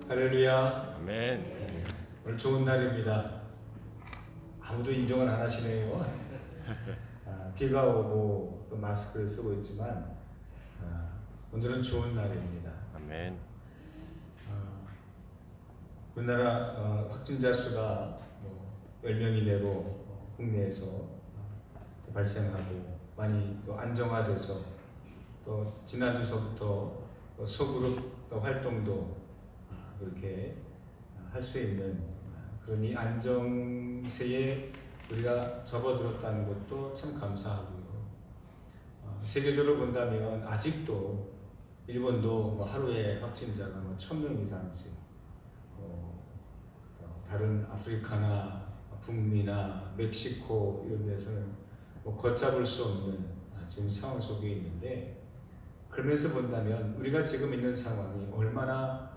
할렐루야. 아멘. 오늘 좋은 날입니다. 아무도 인정을 안 하시네요. 비가 오고 또 마스크를 쓰고 있지만 오늘은 좋은 날입니다. 아멘. 우리나라 확진자 수가 10명 이내로 국내에서 발생하고 많이 또 안정화돼서 또 지난주서부터 소그룹 또 활동도 그렇게 할 수 있는 그런 이 안정세에 우리가 접어들었다는 것도 참 감사하고요. 세계적으로 본다면 아직도 일본도 하루에 확진자가 1000명 이상씩, 다른 아프리카나 북미나 멕시코 이런 데서는 걷잡을 수 없는 지금 상황 속에 있는데, 그러면서 본다면 우리가 지금 있는 상황이 얼마나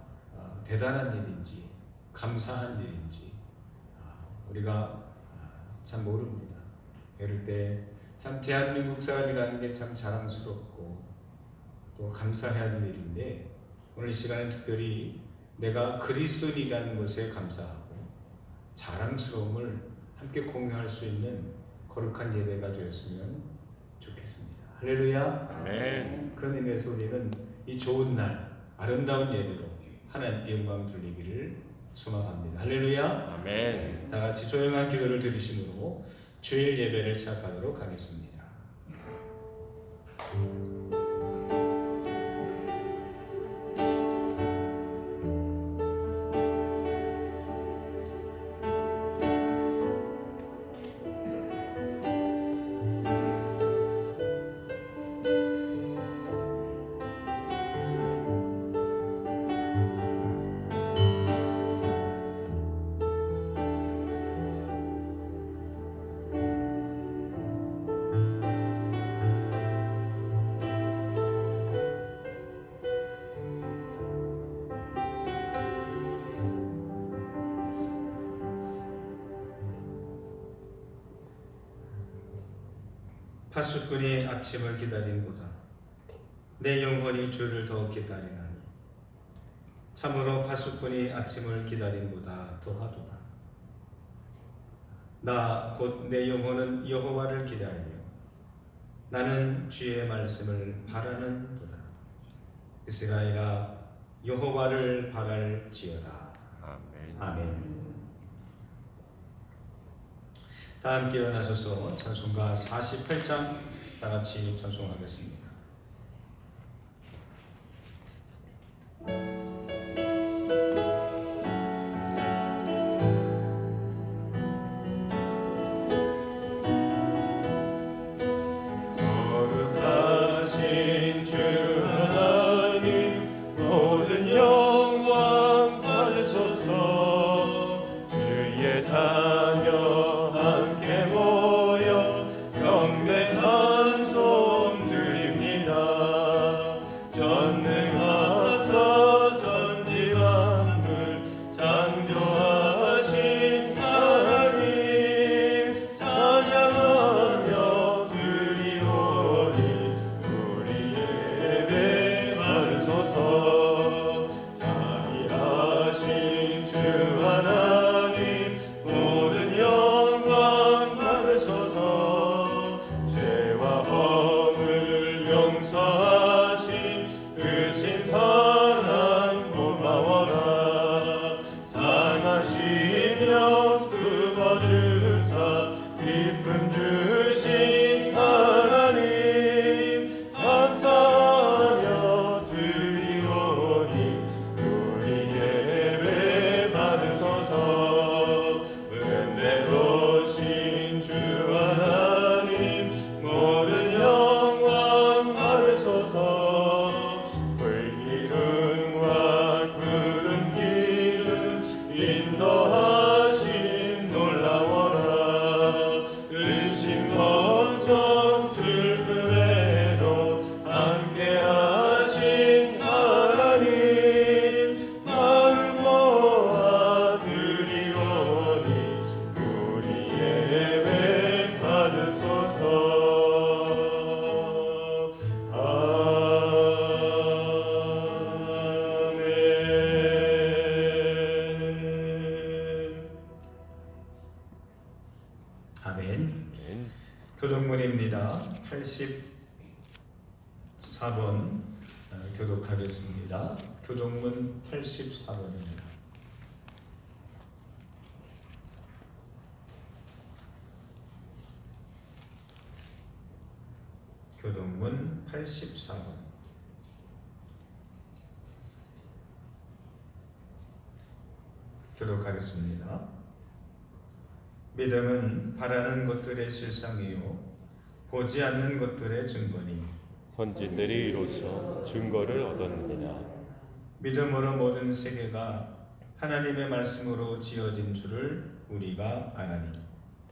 대단한 일인지 감사한 일인지 우리가 참 모릅니다. 이럴 때 참 대한민국 사람이라는 게 참 자랑스럽고 또 감사해야 할 일인데, 오늘 시간에 특별히 내가 그리스도인이라는 것에 감사하고 자랑스러움을 함께 공유할 수 있는 거룩한 예배가 되었으면 좋겠습니다. 할렐루야. 아멘. 그런 의미에서 우리는 이 좋은 날 아름다운 예배로 하나님께 영광 돌리기를 소망합니다. 할렐루야. 아멘. 다 같이 조용한 기도를 드리심으로 주일 예배를 시작하도록 하겠습니다. 파수꾼이 아침을 기다린보다 내 영혼이 주를 더 기다리나니, 참으로 파수꾼이 아침을 기다린보다 더하도다. 나 곧 내 영혼은 여호와를 기다리며 나는 주의 말씀을 바라는도다. 이스라엘아, 여호와를 바랄지어다. 아멘. 아멘. 다 함께 일어나셔서 찬송가 48장 다 같이 찬송하겠습니다. 거룩하신 주 하나님, 모든 영광 받으소서. 주의 자녀 함께 모여 경배한 손 드립니다. 84번 교독하겠습니다. 교독문 84번입니다. 교독문 84번. 교독하겠습니다. 믿음은 바라는 것들의 실상이요 보지 않는 것들의 증거니 선지들이 이로써 증거를 얻었느니라. 믿음으로 모든 세계가 하나님의 말씀으로 지어진 줄을 우리가 아나니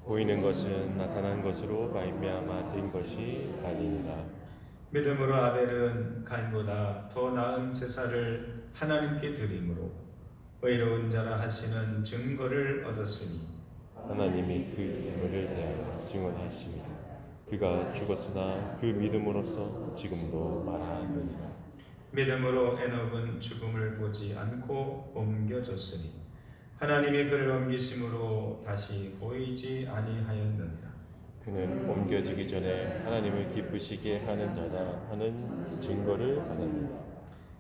보이는 것은 나타난 것으로 말미암아 된 것이 아니니라. 믿음으로 아벨은 가인보다 더 나은 제사를 하나님께 드림으로 의로운 자라 하시는 증거를 얻었으니 하나님이 그 인물을 대하여 증언하십니다. 그가 죽었으나 그 믿음으로써 지금도 말하느니라. 믿음으로 에녹은 죽음을 보지 않고 옮겨졌으니 하나님이 그를 옮기심으로 다시 보이지 아니하였느니라. 그는 옮겨지기 전에 하나님을 기쁘시게 하는 자다 하는 증거를 받았느니라.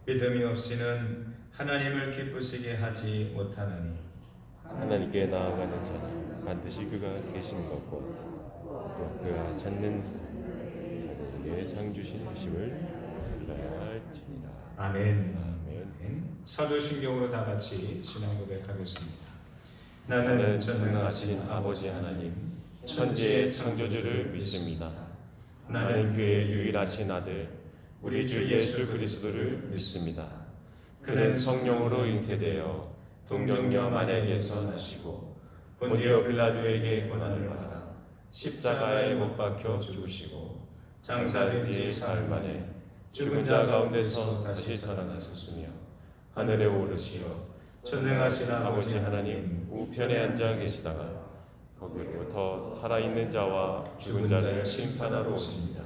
믿음이 없이는 하나님을 기쁘시게 하지 못하나니 하나님께 나아가는 자는 반드시 그가 계신 것과 또 그가 찾는 자들에게 상 주심을 믿어야 할지니라. 아멘. 아멘. 사도신경으로 다 같이 신앙 고백하겠습니다. 나는 전능하신 아버지 하나님 천지의 창조주를 믿습니다. 나는 그의 유일하신 아들 우리 주 예수 그리스도를 믿습니다. 그는 성령으로 잉태되어 동정녀 마리아에게서 나시고 본디오 빌라도에게 고난을 받아 십자가에 못 박혀 죽으시고 장사된 지 사흘 만에 죽은 자 가운데서 다시 살아나셨으며 하늘에 오르시어 전능하신 아버지 하나님 우편에 앉아 계시다가 거기로부터 살아있는 자와 죽은 자를 심판하러 오십니다.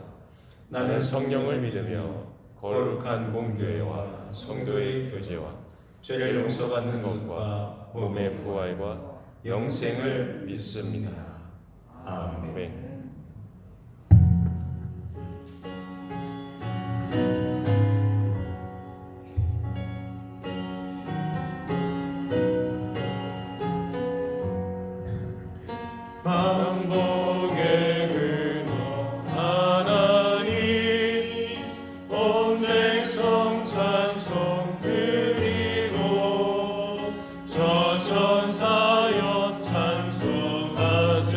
나는 성령을 믿으며 거룩한 공교회와 성도의 교제와 죄를 용서받는 것과 몸의 부활과 영생을 믿습니다. 아멘. 만복의 근원 하나님 온 백성 찬송 드리고 저 천사여 찬송하세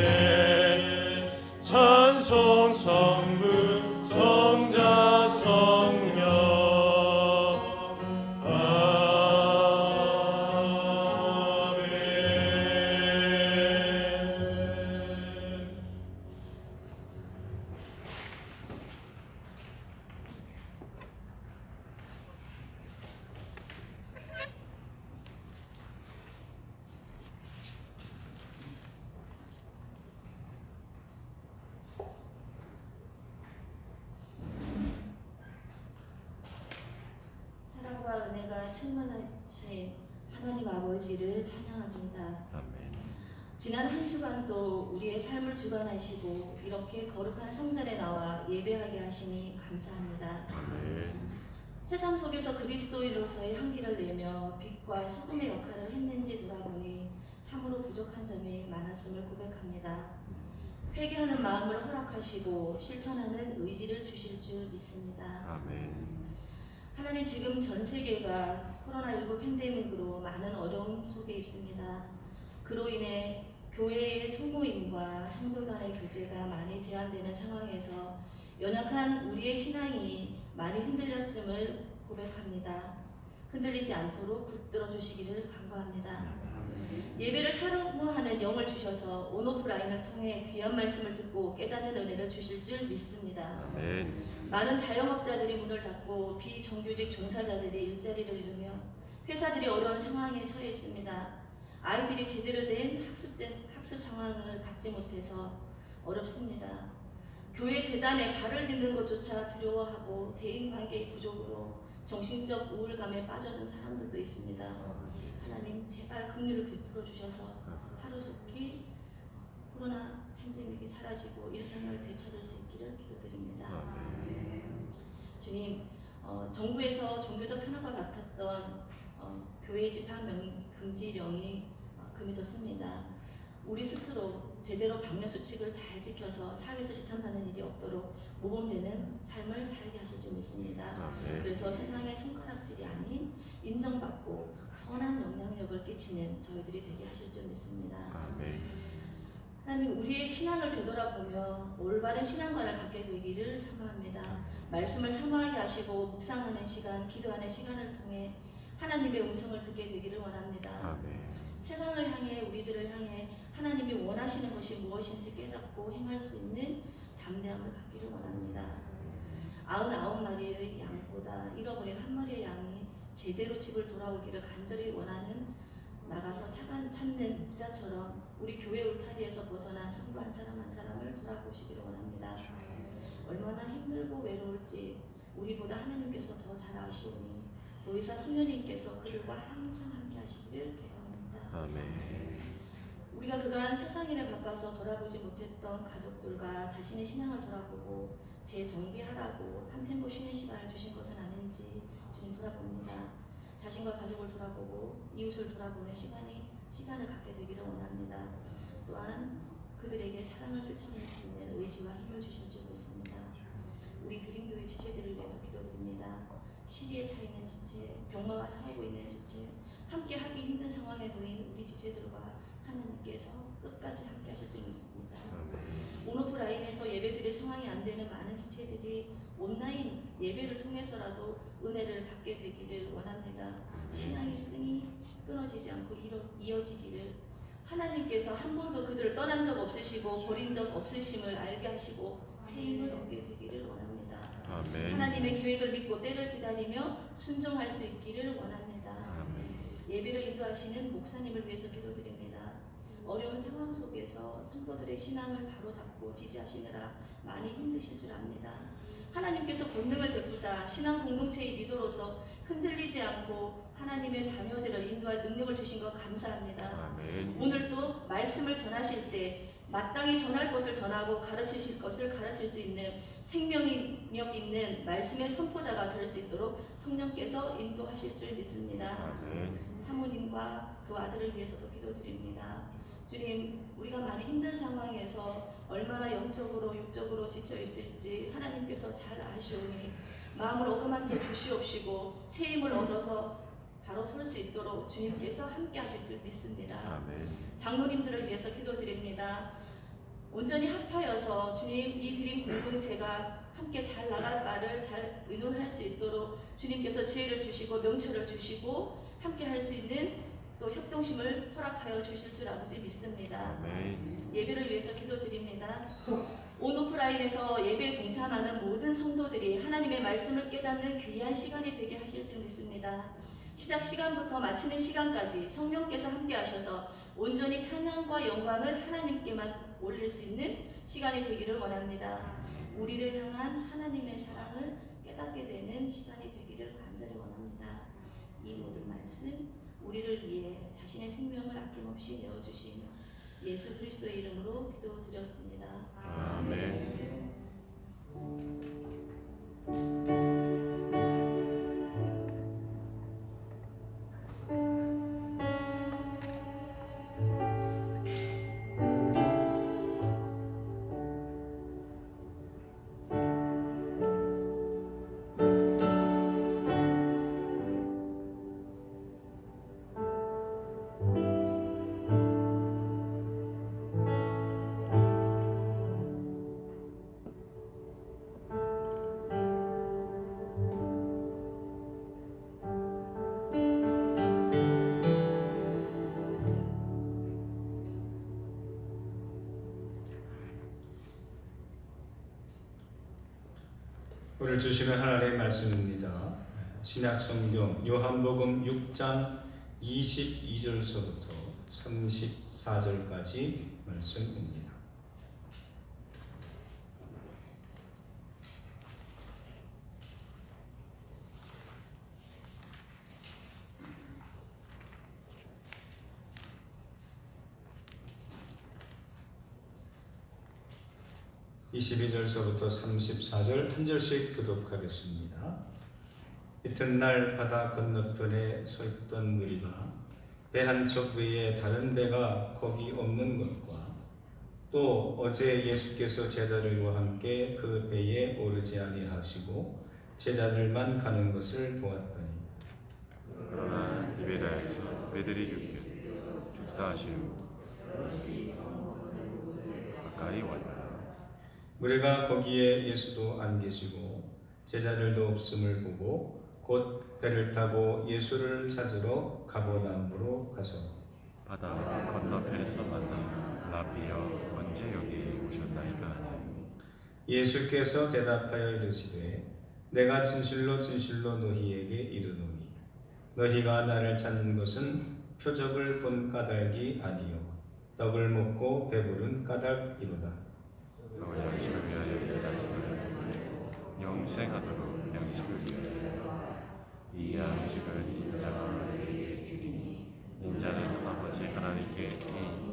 찬송 성부 성자 성령 사랑과 은혜가 충만하신 하나님 아버지를 찬양합니다. 아멘. 지난 한 주간도 우리의 삶을 주관하시고 이렇게 거룩한 성전에 나와 예배하게 하시니 감사합니다. 아멘. 세상 속에서 그리스도인으로서의 향기를 내며 빛과 소금의 역할을 했는지 돌아보니 참으로 부족한 점이 많았음을 고백합니다. 회개하는 마음을 허락하시고 실천하는 의지를 주실 줄 믿습니다. 아멘. 하나님, 지금 전 세계가 코로나19 팬데믹으로 많은 어려움 속에 있습니다. 그로 인해 교회의 소모임과 성도 간의 교제가 많이 제한되는 상황에서 연약한 우리의 신앙이 많이 흔들렸음을 고백합니다. 흔들리지 않도록 붙들어 주시기를 간구합니다. 예배를 사모하는 영을 주셔서 온오프라인을 통해 귀한 말씀을 듣고 깨닫는 은혜를 주실 줄 믿습니다. 아멘. 많은 자영업자들이 문을 닫고 비정규직 종사자들이 일자리를 잃으며 회사들이 어려운 상황에 처해 있습니다. 아이들이 제대로 된 학습 상황을 갖지 못해서 어렵습니다. 교회 재단에 발을 딛는 것조차 두려워하고 대인관계의 부족으로 정신적 우울감에 빠져든 사람들도 있습니다. 하나님, 제발 긍휼을 베풀어 주셔서 하루속히 코로나 팬데믹이 사라지고 일상을 되찾을 수 있기를 기도드립니다. 아멘. 주님, 정부에서 종교적 탄압과 같았던 교회 집합 금지령이 금해졌습니다. 우리 스스로 제대로 방역 수칙을 잘 지켜서 사회에서 지탄받는 일이 없도록 모범되는 삶을 살게 하실 줄 믿습니다. 아멘. 그래서 세상의 손가락질이 아닌 인정받고 선한 영향력을 끼치는 저희들이 되게 하실 줄 믿습니다. 아멘. 하나님, 우리의 신앙을 되돌아보며 올바른 신앙관을 갖게 되기를 사모합니다. 말씀을 사모하게 하시고 묵상하는 시간, 기도하는 시간을 통해 하나님의 음성을 듣게 되기를 원합니다. 아멘. 세상을 향해, 우리들을 향해 하나님이 원하시는 것이 무엇인지 깨닫고 행할 수 있는 담대함을 갖기를 원합니다. 99마리의 양보다 잃어버린 한 마리의 양이 제대로 집을 돌아오기를 간절히 원하는 나가서 찾는 목자처럼 우리 교회 울타리에서 벗어난 성도 한 사람 한 사람을 돌아보시기를 원합니다. 얼마나 힘들고 외로울지 우리보다 하나님께서 더 잘 아시오니 노이사 성령님께서 그들과 항상 함께 하시기를 기도합니다. 아멘. 우리가 그간 세상 일에 바빠서 돌아보지 못했던 가족들과 자신의 신앙을 돌아보고 재정비하라고 한 템포 쉬는 시간을 주신 것은 아닌지 주님 돌아봅니다. 자신과 가족을 돌아보고 이웃을 돌아보는 시간을 갖게 되기를 원합니다. 또한 그들에게 사랑을 실천할 수 있는 의지와 힘을 주실 줄 믿습니다. 우리 드림교회 지체들을 위해서 기도드립니다. 시리에 차 있는 지체, 병마와 싸우고 있는 지체, 함께 하기 힘든 상황에 놓인 우리 지체들과 하나님께서 끝까지 함께 하실 줄 믿습니다. 온오프라인에서 예배드릴 상황이 안 되는 많은 지체들이 온라인 예배를 통해서라도 은혜를 받게 되기를 원합니다. 신앙이 끈이 끊어지지 않고 이어지기를, 하나님께서 한 번도 그들을 떠난 적 없으시고 버린 적 없으심을 알게 하시고 새 힘을 얻게 되기를 원합니다. 아멘. 하나님의 계획을 믿고 때를 기다리며 순종할 수 있기를 원합니다. 아멘. 예배를 인도하시는 목사님을 위해서 기도드립니다. 어려운 상황 속에서 성도들의 신앙을 바로잡고 지지하시느라 많이 힘드실 줄 압니다. 하나님께서 권능을 베푸사 신앙 공동체의 리더로서 흔들리지 않고 하나님의 자녀들을 인도할 능력을 주신 것 감사합니다. 아멘. 오늘 또 말씀을 전하실 때 마땅히 전할 것을 전하고 가르치실 것을 가르칠 수 있는 생명력 있는 말씀의 선포자가 될 수 있도록 성령께서 인도하실 줄 믿습니다. 아멘. 사모님과 두 아들을 위해서도 기도드립니다. 주님, 우리가 많이 힘든 상황에서 얼마나 영적으로 육적으로 지쳐 있을지 하나님께서 잘 아시오니 마음을 어루만져 주시옵시고 새 힘을 얻어서 바로 설 수 있도록 주님께서 함께 하실 줄 믿습니다. 아멘. 장로님들을 위해서 기도드립니다. 온전히 합하여서 주님, 이 드림 공동체가 함께 잘 나갈 바를 잘 의논할 수 있도록 주님께서 지혜를 주시고 명철을 주시고 함께 할 수 있는 또 협동심을 허락하여 주실 줄 아버지 믿습니다. 아멘. 예배를 위해서 기도드립니다. 온오프라인에서 예배에 동참하는 모든 성도들이 하나님의 말씀을 깨닫는 귀한 시간이 되게 하실 줄 믿습니다. 시작 시간부터 마치는 시간까지 성령께서 함께 하셔서 온전히 찬양과 영광을 하나님께만 올릴 수 있는 시간이 되기를 원합니다. 우리를 향한 하나님의 사랑을 깨닫게 되는 시간이 되기를 간절히 원합니다. 이 모든 말씀 우리를 위해 자신의 생명을 아낌없이 내어주신 예수 그리스도의 이름으로 기도드렸습니다. 아멘. 오늘 주시는 하나님의 말씀입니다. 신약성경 요한복음 6장 22절서부터 34절까지 말씀입니다. 22절서부터 34절 한 절씩 교독하겠습니다. 이튿날 바다 건너편에 서 있던 무리가 배 한 척 외에 다른 배가 거기 없는 것과 또 어제 예수께서 제자들과 함께 그 배에 오르지 아니하시고 제자들만 가는 것을 보았더니 그러나 디베라에서 배들이 죽사하시고 가까이 왔더라. 무리가 거기에 예수도 안 계시고 제자들도 없음을 보고 곧 배를 타고 예수를 찾으러 가버나움으로 가서 바다 건너편에서 만나 라비여 언제 여기 오셨나이까. 예수께서 대답하여 이르시되 내가 진실로 진실로 너희에게 이르노니 너희가 나를 찾는 것은 표적을 본 까닭이 아니요 떡을 먹고 배부른 까닭이로다. 서 양식을 위하여 일하시는 영생하도록 양식을 위하여 이 양식을 인자가 너희에게 주리니 인자는 아버지 하나님께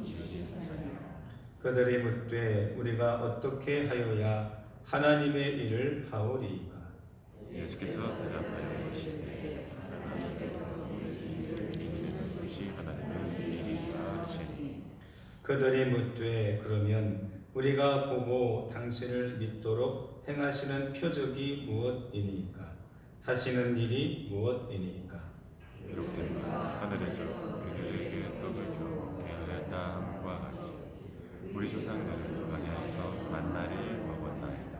주신 자니라. 그들이 묻되 우리가 어떻게 하여야 하나님의 일을 하오리이까. 예수께서 대답하여 이르시되 이것이 하나님의 일이라 하시니. 그들이 묻되 그러면 우리가 보고 당신을 믿도록 행하시는 표적이 무엇이니까 하시는 일이 무엇이니까. 기록된 바 하늘에서 그들에게 떡을 주게 하였다 함과 같이 우리 조상들은 광야에서 만나를 먹었나이다.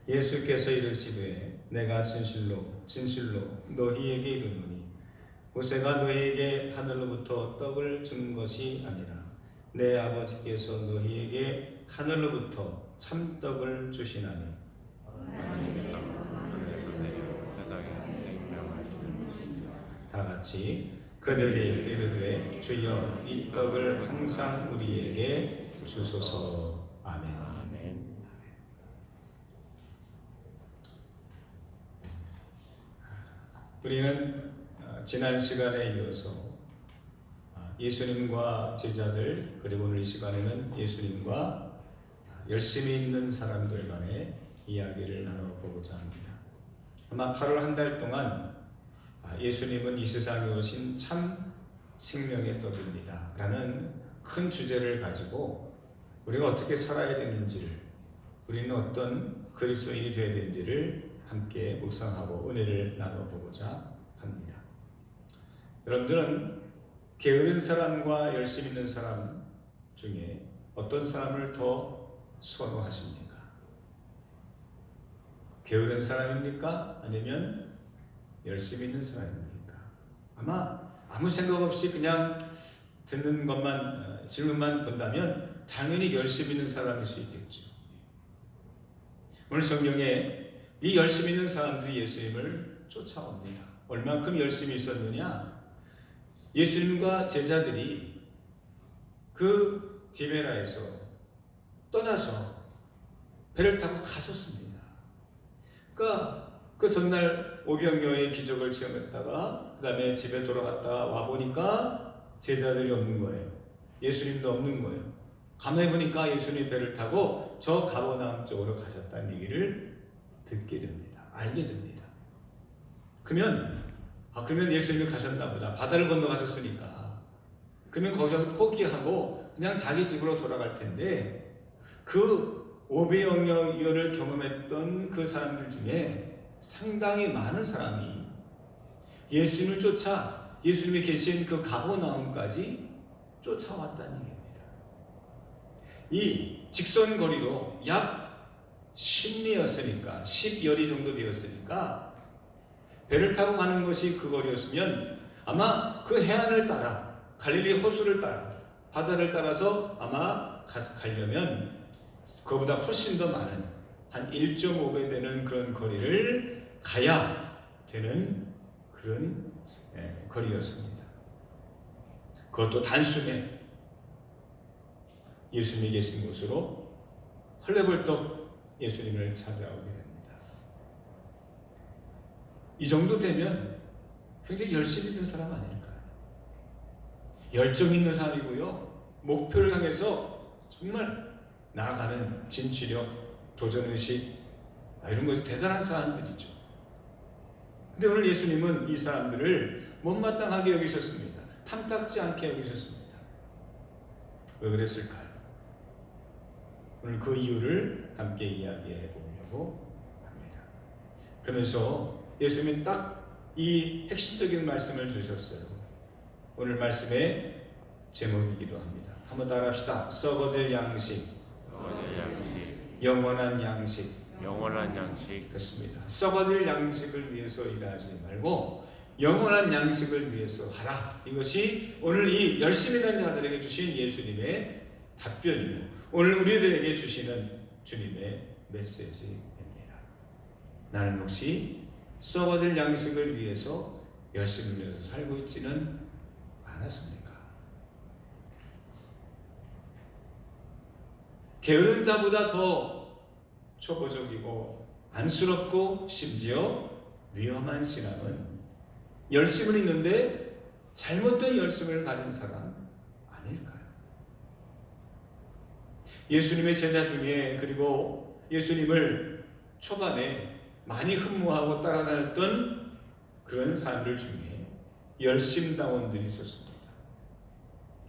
예수께서 이르시되 내가 진실로 진실로 너희에게 이르노니 모세가 너희에게 하늘로부터 떡을 준 것이 아니라 내 아버지께서 너희에게 하늘로부터 참떡을 주시나니. 하나님의 떡은 하늘에서 내려 세상에 생명을 주는 것입니다. 다 같이 그들이 이르되 주여 이 떡을 항상 우리에게 주소서. 아멘. 아멘. 우리는 지난 시간에 이어서 예수님과 제자들 그리고 오늘 이 시간에는 예수님과 열심히 있는 사람들 간의 이야기를 나눠보고자 합니다. 아마 8월 한 달 동안 예수님은 이 세상에 오신 참 생명의 떡입니다 라는 큰 주제를 가지고 우리가 어떻게 살아야 되는지를, 우리는 어떤 그리스도인이 되어야 되는지를 함께 묵상하고 은혜를 나눠보고자 합니다. 여러분들은 게으른 사람과 열심 있는 사람 중에 어떤 사람을 더 선호하십니까? 게으른 사람입니까? 아니면 열심 있는 사람입니까? 아마 아무 생각 없이 그냥 듣는 것만, 질문만 본다면 당연히 열심 있는 사람일 수 있겠죠. 오늘 성경에 이 열심 있는 사람들이 예수님을 쫓아옵니다. 얼만큼 열심히 있었느냐? 예수님과 제자들이 그 디베라에서 떠나서 배를 타고 가셨습니다. 그러니까 그 전날 오병이어의 기적을 체험했다가 그 다음에 집에 돌아갔다가 와보니까 제자들이 없는 거예요. 예수님도 없는 거예요. 가만히 보니까 예수님이 배를 타고 저 가버나움 쪽으로 가셨다는 얘기를 듣게 됩니다. 알게 됩니다. 그러면 예수님이 가셨나 보다. 바다를 건너가셨으니까. 그러면 거기서 포기하고 그냥 자기 집으로 돌아갈 텐데 그 오병이어를 경험했던 그 사람들 중에 상당히 많은 사람이 예수님을 쫓아 예수님이 계신 그 가버나움까지 쫓아왔다는 얘기입니다. 이 직선 거리로 약 10리였으니까 10열이 정도 되었으니까 배를 타고 가는 것이 그 거리였으면 아마 그 해안을 따라 갈릴리 호수를 따라 바다를 따라서 아마 가려면 그보다 훨씬 더 많은 한 1.5배 되는 그런 거리를 가야 되는 그런 거리였습니다. 그것도 단숨에 예수님이 계신 곳으로 헐레벌떡 예수님을 찾아오게 됩니다. 이 정도 되면 굉장히 열심히 있는 사람 아닐까요? 열정 있는 사람이고요. 목표를 향해서 정말 나아가는 진취력, 도전의식 이런 것이 대단한 사람들이죠. 근데 오늘 예수님은 이 사람들을 못마땅하게 여기셨습니다. 탐탁지 않게 여기셨습니다. 왜 그랬을까요? 오늘 그 이유를 함께 이야기해 보려고 합니다. 그러면서 예수님이 딱 이 핵심적인 말씀을 주셨어요. 오늘 말씀의 제목이기도 합니다. 한번 따라합시다. 썩어질 양식, 영원한 양식. 영원한 양식. 그렇습니다. 썩어질 양식을 위해서 일하지 말고 영원한 양식을 위해서 하라. 이것이 오늘 이 열심히 일하는 자들에게 주신 예수님의 답변이요, 오늘 우리들에게 주시는 주님의 메시지입니다. 나는 혹시 썩어질 양식을 위해서 열심히 위해서 살고 있지는 않았습니까? 게으른 자보다 더 초보적이고 안쓰럽고 심지어 위험한 신앙은 열심은 있는데 잘못된 열심을 가진 사람 아닐까요? 예수님의 제자 중에, 그리고 예수님을 초반에 많이 흠모하고 따라다녔던 그런 사람들 중에 열심다원들이 있었습니다.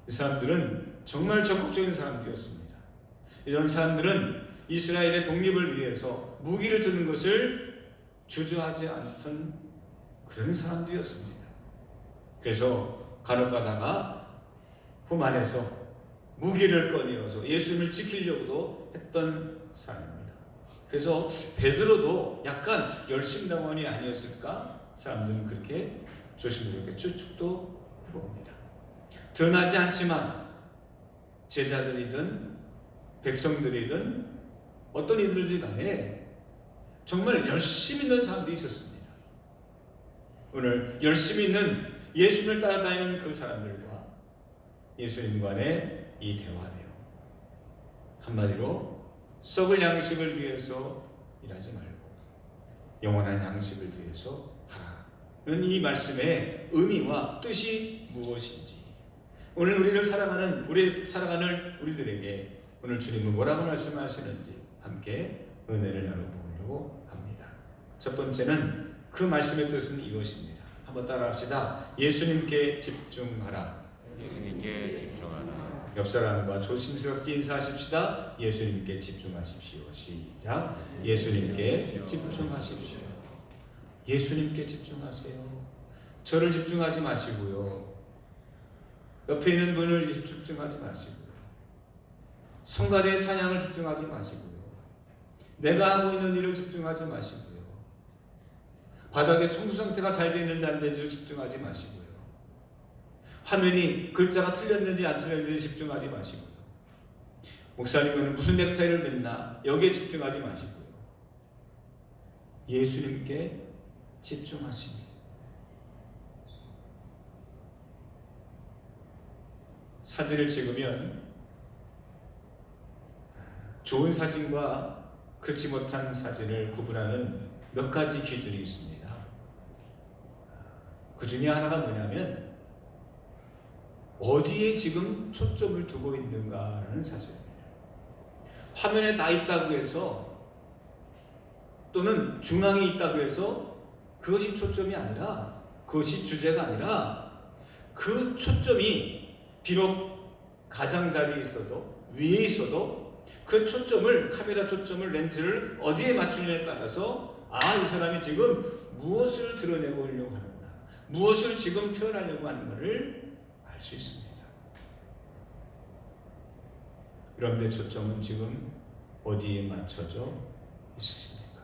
이 사람들은 정말 적극적인 사람들이었습니다. 이런 사람들은 이스라엘의 독립을 위해서 무기를 드는 것을 주저하지 않던 그런 사람들이었습니다. 그래서 간혹 가다가 품 안에서 무기를 꺼내어서 예수님을 지키려고도 했던 사람입니다. 그래서 베드로도 약간 열심당원이 아니었을까? 사람들은 그렇게 조심스럽게 추측도 해봅니다. 드러나지 않지만 제자들이든 백성들이든 어떤 이들이든 간에 정말 열심히 있는 사람들이 있었습니다. 오늘 열심히 있는 예수님을 따라다니는 그 사람들과 예수님 간의 이 대화네요. 한마디로 썩을 양식을 위해서 일하지 말고 영원한 양식을 위해서 하라는 이 말씀의 의미와 뜻이 무엇인지, 오늘 우리를 살아가는 우리들에게 오늘 주님은 뭐라고 말씀하시는지 함께 은혜를 나눠보려고 합니다. 첫 번째는 그 말씀의 뜻은 이것입니다. 한번 따라합시다. 예수님께 집중하라. 예수님께 집중하라. 옆 사람과 조심스럽게 인사하십시다. 예수님께 집중하십시오. 시작. 예수님께 집중하십시오. 예수님께 집중하세요. 저를 집중하지 마시고요. 옆에 있는 분을 집중하지 마시고요. 성가대의 찬양을 집중하지 마시고요. 내가 하고 있는 일을 집중하지 마시고요. 바닥에 청소 상태가 잘 되어 있는지 안 되는지를 집중하지 마시고요. 화면이 글자가 틀렸는지 안 틀렸는지 집중하지 마시고요. 목사님은 무슨 넥타이를 맸나 여기에 집중하지 마시고요. 예수님께 집중하십니다. 사진을 찍으면 좋은 사진과 그렇지 못한 사진을 구분하는 몇 가지 기준이 있습니다. 그 중에 하나가 뭐냐면 어디에 지금 초점을 두고 있는가라는 사실입니다. 화면에 다 있다고 해서 또는 중앙에 있다고 해서 그것이 초점이 아니라, 그것이 주제가 아니라, 그 초점이 비록 가장자리에 있어도 위에 있어도 그 초점을, 카메라 초점을, 렌즈를 어디에 맞추느냐에 따라서 이 사람이 지금 무엇을 드러내고 하려고 하는구나, 무엇을 지금 표현하려고 하는 것을 알 수 있습니다. 그런데 초점은 지금 어디에 맞춰져 있으십니까?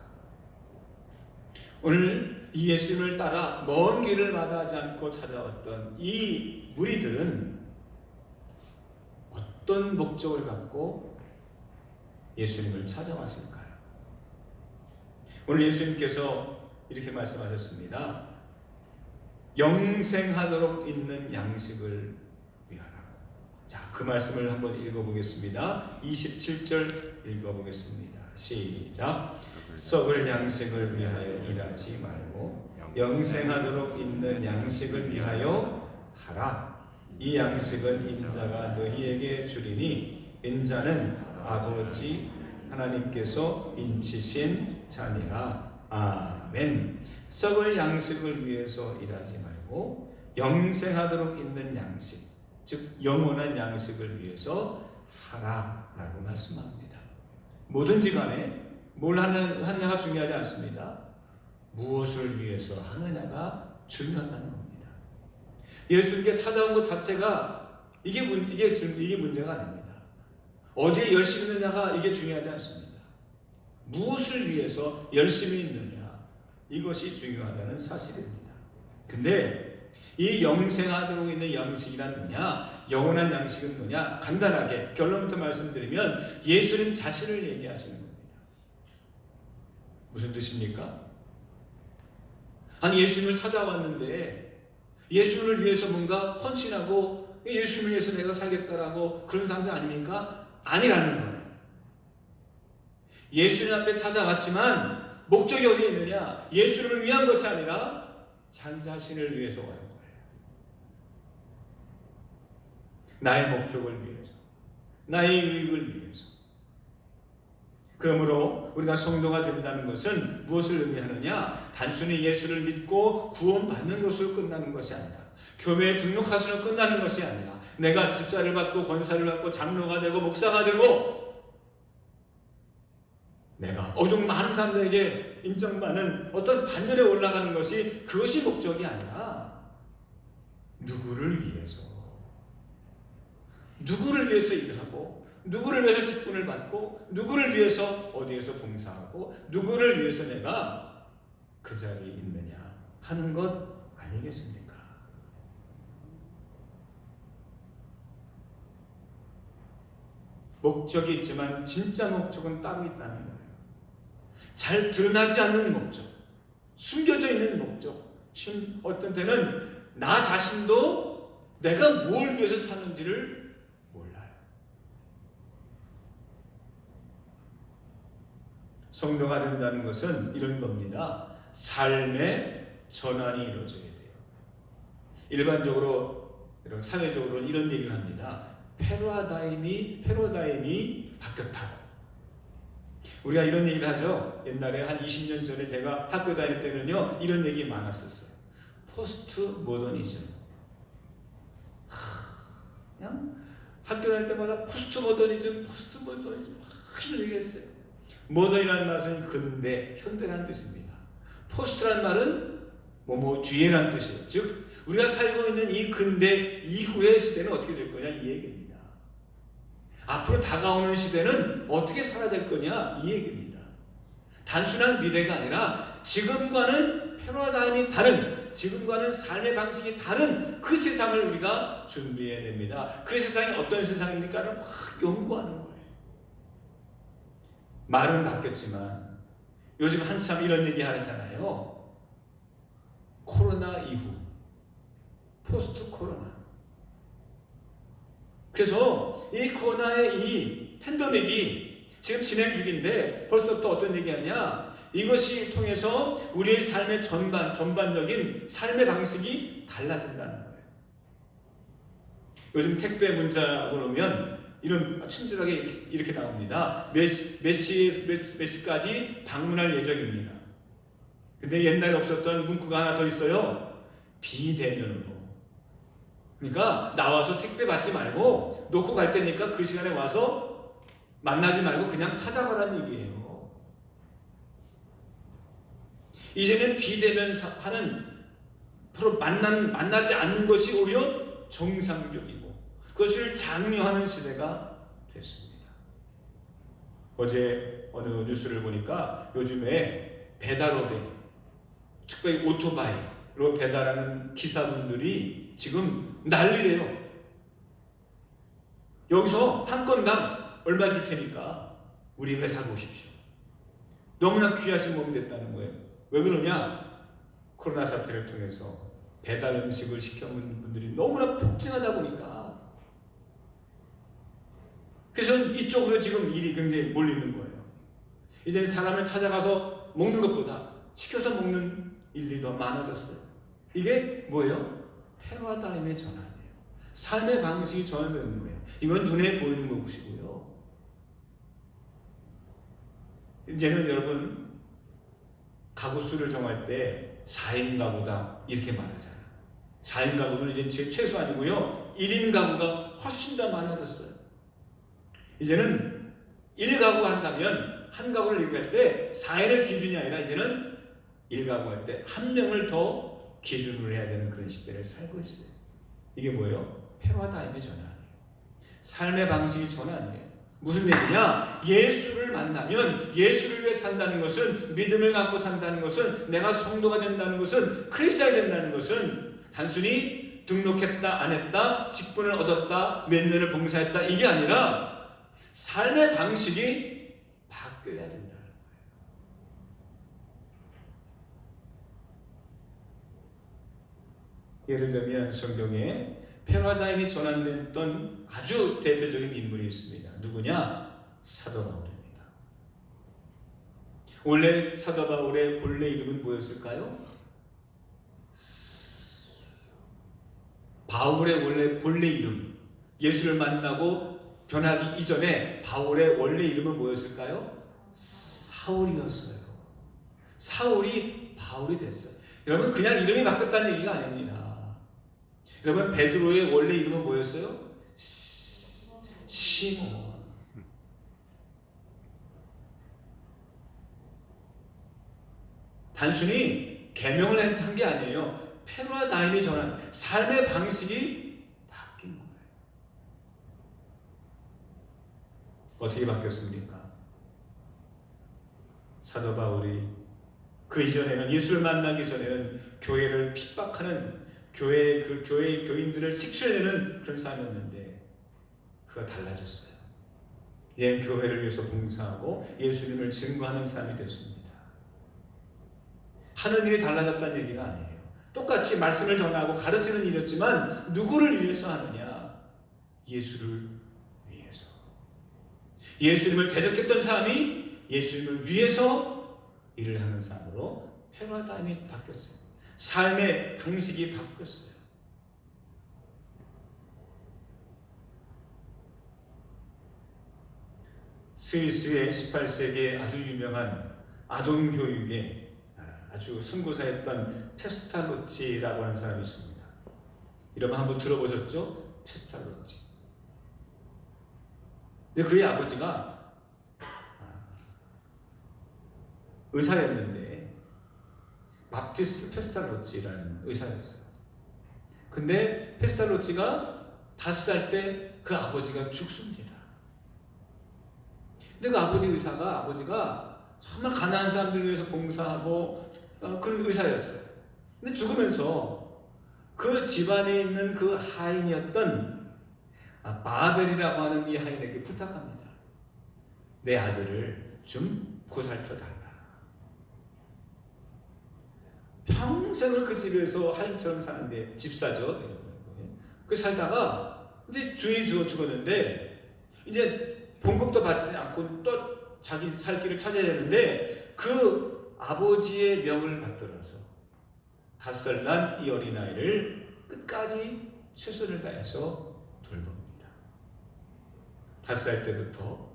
오늘 이 예수님을 따라 먼 길을 마다하지 않고 찾아왔던 이 무리들은 어떤 목적을 갖고 예수님을 찾아왔을까요? 오늘 예수님께서 이렇게 말씀하셨습니다. 영생하도록 있는 양식을 위하라. 자, 그 말씀을 한번 읽어보겠습니다. 27절 읽어보겠습니다. 시작. 썩을 양식을 위하여 일하지 말고 영생하도록 있는 양식을 위하여 하라. 이 양식은 인자가 너희에게 주리니 인자는 아버지 하나님께서 인치신 자니라. 아멘. 썩을 양식을 위해서 일하지 말고 영생하도록 있는 양식, 즉 영원한 양식을 위해서 하라라고 말씀합니다. 뭐든지 간에 뭘 하느냐가 중요하지 않습니다. 무엇을 위해서 하느냐가 중요하다는 겁니다. 예수님께 찾아온 것 자체가 이게 문제가 아닙니다. 어디에 열심히 있느냐가 이게 중요하지 않습니다. 무엇을 위해서 열심히 있느냐, 이것이 중요하다는 사실입니다. 근데 이 영생하도록 있는 양식이란 뭐냐, 영원한 양식은 뭐냐, 간단하게 결론부터 말씀드리면 예수님 자신을 얘기하시는 겁니다. 무슨 뜻입니까? 아니, 예수님을 찾아왔는데 예수님을 위해서 뭔가 헌신하고 예수님을 위해서 내가 살겠다라고 그런 사람들 아닙니까? 아니라는 거예요. 예수님 앞에 찾아왔지만 목적이 어디에 있느냐? 예수님을 위한 것이 아니라 자기 자신을 위해서 와요. 나의 목적을 위해서, 나의 유익을 위해서. 그러므로 우리가 성도가 된다는 것은 무엇을 의미하느냐? 단순히 예수를 믿고 구원받는 것으로 끝나는 것이 아니라, 교회에 등록하시면 끝나는 것이 아니라, 내가 집사를 받고 권사를 받고 장로가 되고 목사가 되고 내가 많은 사람들에게 인정받는 어떤 반열에 올라가는 것이, 그것이 목적이 아니라 누구를 위해서 일을 하고, 누구를 위해서 직분을 받고, 누구를 위해서 어디에서 봉사하고, 누구를 위해서 내가 그 자리에 있느냐 하는 것 아니겠습니까? 목적이 있지만 진짜 목적은 따로 있다는 거예요. 잘 드러나지 않는 목적, 숨겨져 있는 목적. 어떤 때는 나 자신도 내가 뭘 위해서 사는지를 몰라요. 성도가 된다는 것은 이런 겁니다. 삶의 전환이 이루어져야 돼요. 일반적으로, 사회적으로는 이런 얘기를 합니다. 패러다임이 바뀌었다고. 우리가 이런 얘기를 하죠. 옛날에 한 20년 전에 제가 학교 다닐 때는요, 이런 얘기 많았었어요. 포스트 모더니즘. 그냥 학교 다닐 때마다 포스트 모더니즘 이런 얘기했어요. 모던이라는 말은 근대, 현대라는 뜻입니다. 포스트라는 말은 뒤에라는 뜻이에요. 즉 우리가 살고 있는 이 근대 이후의 시대는 어떻게 될 거냐, 이 얘기입니다. 앞으로 다가오는 시대는 어떻게 살아야 될 거냐, 이 얘기입니다. 단순한 미래가 아니라 지금과는 패러다임이 다른, 지금과는 삶의 방식이 다른 그 세상을 우리가 준비해야 됩니다. 그 세상이 어떤 세상입니까를 막 연구하는 거예요. 말은 바뀌었지만 요즘 한참 이런 얘기 하잖아요. 코로나 이후, 포스트 코로나. 그래서 이 코로나의 이 팬데믹이 지금 진행 중인데 벌써부터 어떤 얘기하냐, 이것이 통해서 우리의 삶의 전반적인 삶의 방식이 달라진다는 거예요. 요즘 택배 문자로 오면 이런 친절하게 이렇게 나옵니다. 몇 시까지 방문할 예정입니다. 근데 옛날에 없었던 문구가 하나 더 있어요. 비대면으로. 그러니까 나와서 택배 받지 말고 놓고 갈 테니까 그 시간에 와서 만나지 말고 그냥 찾아가라는 얘기예요. 이제는 비대면 하는, 서로 만나지 않는 것이 오히려 정상적이고 그것을 장려하는 시대가 됐습니다. 어제 어느 뉴스를 보니까 요즘에 배달업에, 특별히 오토바이로 배달하는 기사분들이 지금 난리래요. 여기서 한 건당 얼마 줄 테니까 우리 회사 보십시오. 너무나 귀하신 몸이 됐다는 거예요. 왜 그러냐? 코로나 사태를 통해서 배달 음식을 시켜먹는 분들이 너무나 폭증하다 보니까, 그래서 이쪽으로 지금 일이 굉장히 몰리는 거예요. 이제는 사람을 찾아가서 먹는 것보다 시켜서 먹는 일이 더 많아졌어요. 이게 뭐예요? 패러다임의 전환이에요. 삶의 방식이 전환되는 거예요. 이건 눈에 보이는 것이고요. 이제는 여러분 가구 수를 정할 때 4인 가구다 이렇게 말하잖아요. 4인 가구는 이제 최소한이고요. 1인 가구가 훨씬 더 많아졌어요. 이제는 1가구 한다면 한 가구를 얘기할 때 4인을 기준이 아니라 이제는 1가구 할 때 한 명을 더 기준으로 해야 되는 그런 시대를 살고 있어요. 이게 뭐예요? 패러다임의 전환이에요. 삶의 방식이 전환이에요. 무슨 얘기냐? 예수를 만나면 예수를 위해 산다는 것은, 믿음을 갖고 산다는 것은, 내가 성도가 된다는 것은, 크리스천이 된다는 것은 단순히 등록했다 안 했다, 직분을 얻었다, 몇 년을 봉사했다 이게 아니라 삶의 방식이 바뀌어야 된다는 거예요. 예를 들면 성경에 패러다임이 전환됐던 아주 대표적인 인물이 있습니다. 누구냐? 사도 바울입니다. 원래 사도 바울의 본래 이름은 뭐였을까요? 바울의 원래 본래 이름, 예수를 만나고 변하기 이전에 바울의 원래 이름은 뭐였을까요? 사울이었어요. 사울이 바울이 됐어요. 여러분 그냥 이름이 바뀌었다는 얘기가 아닙니다. 여러분 베드로의 원래 이름은 뭐였어요? 시몬. 단순히 계명을 한 게 아니에요. 패러다임이 전환, 삶의 방식이 바뀐 거예요. 어떻게 바뀌었습니까? 사도 바울이 그 이전에는, 예수를 만나기 전에는 교회를 핍박하는, 교회의 교인들을 식출내는 그런 사람이었는데 그가 달라졌어요. 얘 교회를 위해서 봉사하고 예수님을 증거하는 사람이 됐습니다. 하는 일이 달라졌다는 얘기가 아니에요. 똑같이 말씀을 전하고 가르치는 일이었지만 누구를 위해서 하느냐? 예수를 위해서. 예수님을 대적했던 사람이 예수님을 위해서 일을 하는 사람으로 패러다임이 바뀌었어요. 삶의 방식이 바뀌었어요. 스위스의 18세기에 아주 유명한 아동교육의 아주 선구사였던 페스탈로치라고 하는 사람이 있습니다. 이름 한번 들어보셨죠? 페스탈로치. 근데 그의 아버지가 의사였는데 밥티스트 페스탈로치라는 의사였어요. 근데 페스탈로치가 5살 때 그 아버지가 죽습니다. 근데 그 아버지가 정말 가난한 사람들 위해서 봉사하고 그런 의사였어요. 근데 죽으면서 그 집안에 있는 그 하인이었던 바벨이라고 하는 이 하인에게 부탁합니다. 내 아들을 좀 보살펴달라. 평생을 그 집에서 하인처럼 사는데, 집사죠. 그 살다가 이제 주인이 죽었는데 이제 봉급도 받지 않고 또 자기 살 길을 찾아야 되는데 그 아버지의 명을 받들어서 5살 난 이 어린아이를 끝까지 최선을 다해서 돌봅니다. 5살 때부터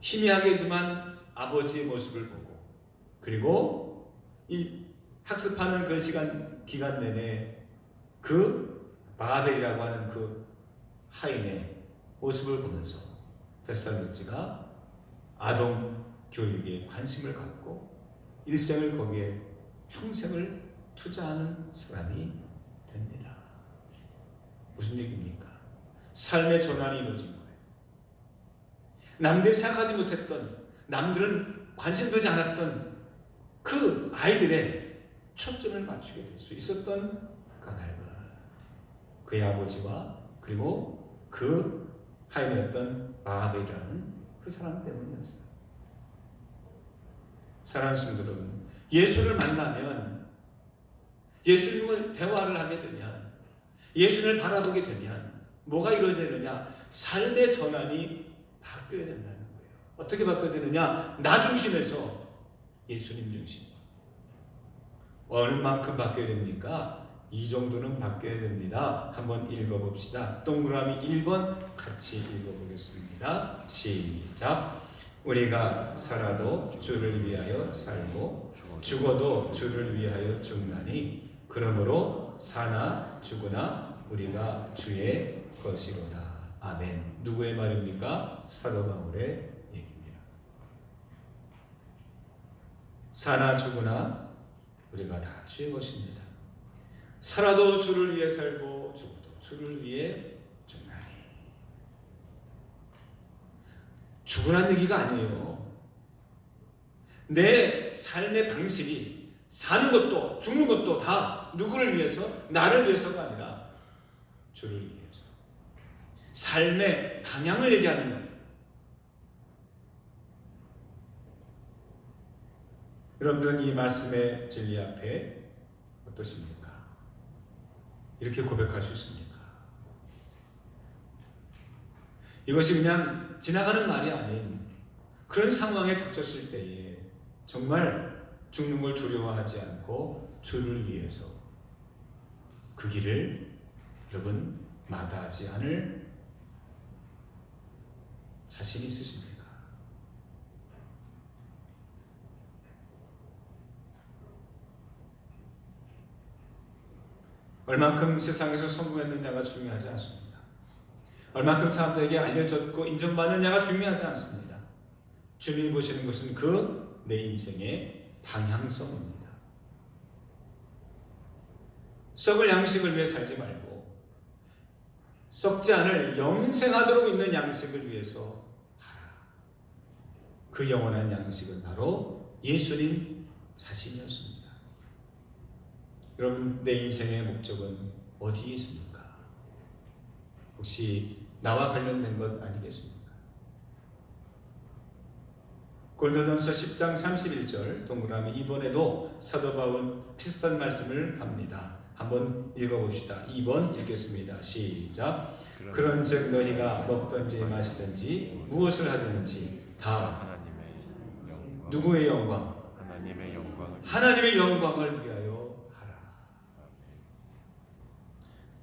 희미하게지만 아버지의 모습을 보고, 그리고 이 학습하는 그 기간 내내 그 바벨이라고 하는 그 하인의 모습을 보면서 페스탈로치가 아동 교육에 관심을 갖고 일생을 거기에 평생을 투자하는 사람이 됩니다. 무슨 얘기입니까? 삶의 전환이 이루어진 거예요. 남들이 생각하지 못했던, 남들은 관심되지 않았던 그 아이들의 초점을 맞추게 될 수 있었던 까닭은 그의 아버지와 그리고 그 하인이었던 바벨이라는 그 사람 때문이었어요. 사랑하는 성도 여러분, 예수를 만나면, 예수님을 대화를 하게 되면, 예수를 바라보게 되면 뭐가 이루어지느냐? 삶의 전환이 바뀌어야 된다는 거예요. 어떻게 바뀌어야 되느냐? 나 중심에서 예수님 중심. 얼만큼 바뀌어야 됩니까? 이 정도는 바뀌어야 됩니다. 한번 읽어봅시다. 동그라미 1번 같이 읽어보겠습니다. 시작. 우리가 살아도 주를 위하여 살고 죽어도 주를 위하여 죽나니 그러므로 사나 죽으나 우리가 주의 것이로다. 아멘. 누구의 말입니까? 사도 바울의 얘기입니다. 사나 죽으나 우리가 다 주의 것입니다. 살아도 주를 위해 살고 죽어도 주를 위해 죽나니. 죽으라는 얘기가 아니에요. 내 삶의 방식이 사는 것도 죽는 것도 다 누구를 위해서? 나를 위해서가 아니라 주를 위해서. 삶의 방향을 얘기하는 거예요. 여러분들은 이 말씀의 진리 앞에 어떠십니까? 이렇게 고백할 수 있습니까? 이것이 그냥 지나가는 말이 아닌 그런 상황에 닥쳤을 때에 정말 죽는 걸 두려워하지 않고 주를 위해서 그 길을 여러분 마다하지 않을 자신 있으십니까? 얼만큼 세상에서 성공했느냐가 중요하지 않습니다. 얼만큼 사람들에게 알려졌고 인정받느냐가 중요하지 않습니다. 주님이 보시는 것은 그 내 인생의 방향성입니다. 썩을 양식을 위해 살지 말고 썩지 않을 영생하도록 있는 양식을 위해서 하라. 그 영원한 양식은 바로 예수님 자신이었습니다. 여러분, 내 인생의 목적은 어디에 있습니까? 혹시 나와 관련된 것 아니겠습니까? 고린도전서 10장 31절 동그라미 이번에도 사도 바울 비슷한 말씀을 합니다. 한번 읽어봅시다. 2번 읽겠습니다. 시작. 그런즉 너희가 먹든지 마시든지 무엇을 하든지 다 누구의 영광? 하나님의 영광을 위하여 하라.